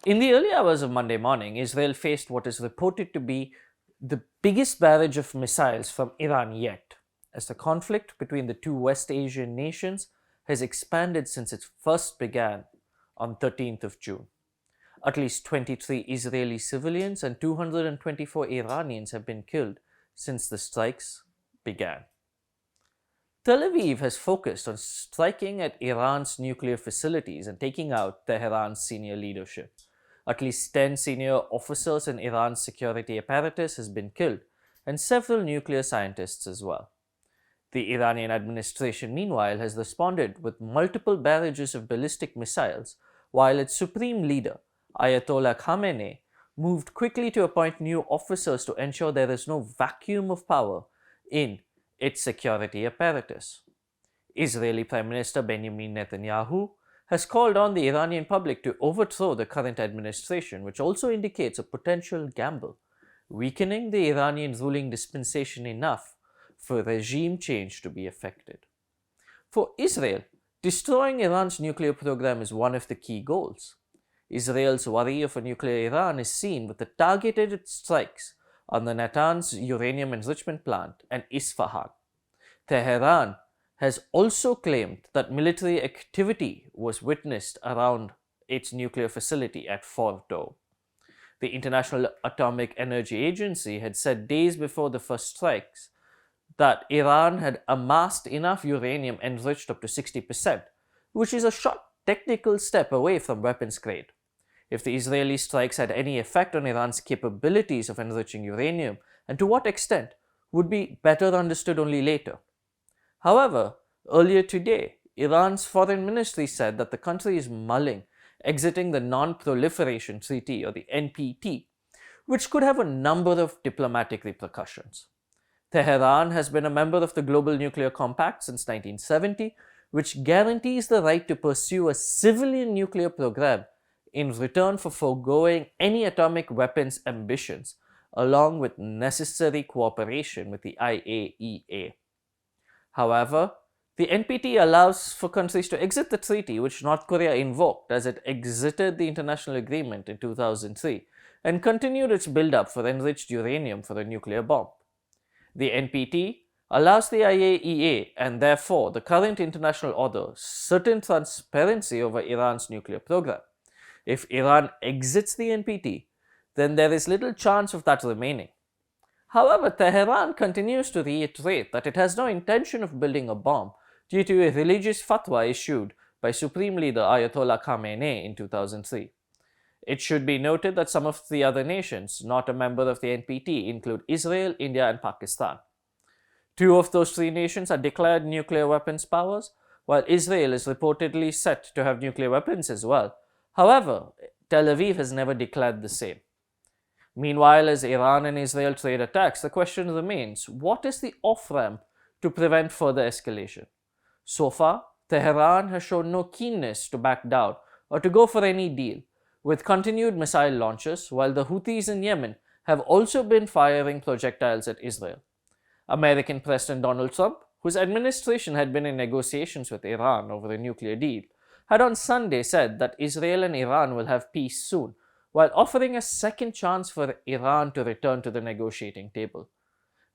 In the early hours of Monday morning, Israel faced what is reported to be the biggest barrage of missiles from Iran yet, as the conflict between the two West Asian nations has expanded since it first began on 13th of June. At least 23 Israeli civilians and 224 Iranians have been killed since the strikes began. Tel Aviv has focused on striking at Iran's nuclear facilities and taking out Tehran's senior leadership. At least 10 senior officers in Iran's security apparatus has been killed, and several nuclear scientists as well. The Iranian administration, meanwhile, has responded with multiple barrages of ballistic missiles, while its supreme leader, Ayatollah Khamenei, moved quickly to appoint new officers to ensure there is no vacuum of power in its security apparatus. Israeli Prime Minister Benjamin Netanyahu has called on the Iranian public to overthrow the current administration, which also indicates a potential gamble, weakening the Iranian ruling dispensation enough for regime change to be effected. For Israel, destroying Iran's nuclear program is one of the key goals. Israel's worry of a nuclear Iran is seen with the targeted strikes on the Natanz uranium enrichment plant and Isfahan. Tehran has also claimed that military activity was witnessed around its nuclear facility at Fordow. The International Atomic Energy Agency had said days before the first strikes that Iran had amassed enough uranium enriched up to 60%, which is a short technical step away from weapons grade. If the Israeli strikes had any effect on Iran's capabilities of enriching uranium, and to what extent, would be better understood only later. However, earlier today, Iran's foreign ministry said that the country is mulling exiting the Non-Proliferation Treaty, or the NPT, which could have a number of diplomatic repercussions. Tehran has been a member of the Global Nuclear Compact since 1970, which guarantees the right to pursue a civilian nuclear program in return for foregoing any atomic weapons ambitions, along with necessary cooperation with the IAEA. However, the NPT allows for countries to exit the treaty, which North Korea invoked as it exited the international agreement in 2003 and continued its build-up for enriched uranium for a nuclear bomb. The NPT allows the IAEA and therefore the current international order certain transparency over Iran's nuclear program. If Iran exits the NPT, then there is little chance of that remaining. However, Tehran continues to reiterate that it has no intention of building a bomb due to a religious fatwa issued by Supreme Leader Ayatollah Khamenei in 2003. It should be noted that some of the other nations not a member of the NPT include Israel, India, and Pakistan. Two of those three nations are declared nuclear weapons powers, while Israel is reportedly set to have nuclear weapons as well. However, Tel Aviv has never declared the same. Meanwhile, as Iran and Israel trade attacks, the question remains, what is the off-ramp to prevent further escalation? So far, Tehran has shown no keenness to back down or to go for any deal, with continued missile launches, while the Houthis in Yemen have also been firing projectiles at Israel. American President Donald Trump, whose administration had been in negotiations with Iran over a nuclear deal, had on Sunday said that Israel and Iran will have peace soon, while offering a second chance for Iran to return to the negotiating table.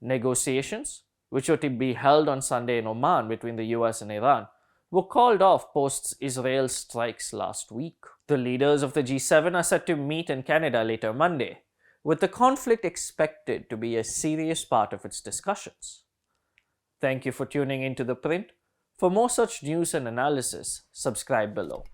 Negotiations, which were to be held on Sunday in Oman between the US and Iran, were called off post-Israel strikes last week. The leaders of the G7 are set to meet in Canada later Monday, with the conflict expected to be a serious part of its discussions. Thank you for tuning into The Print. For more such news and analysis, subscribe below.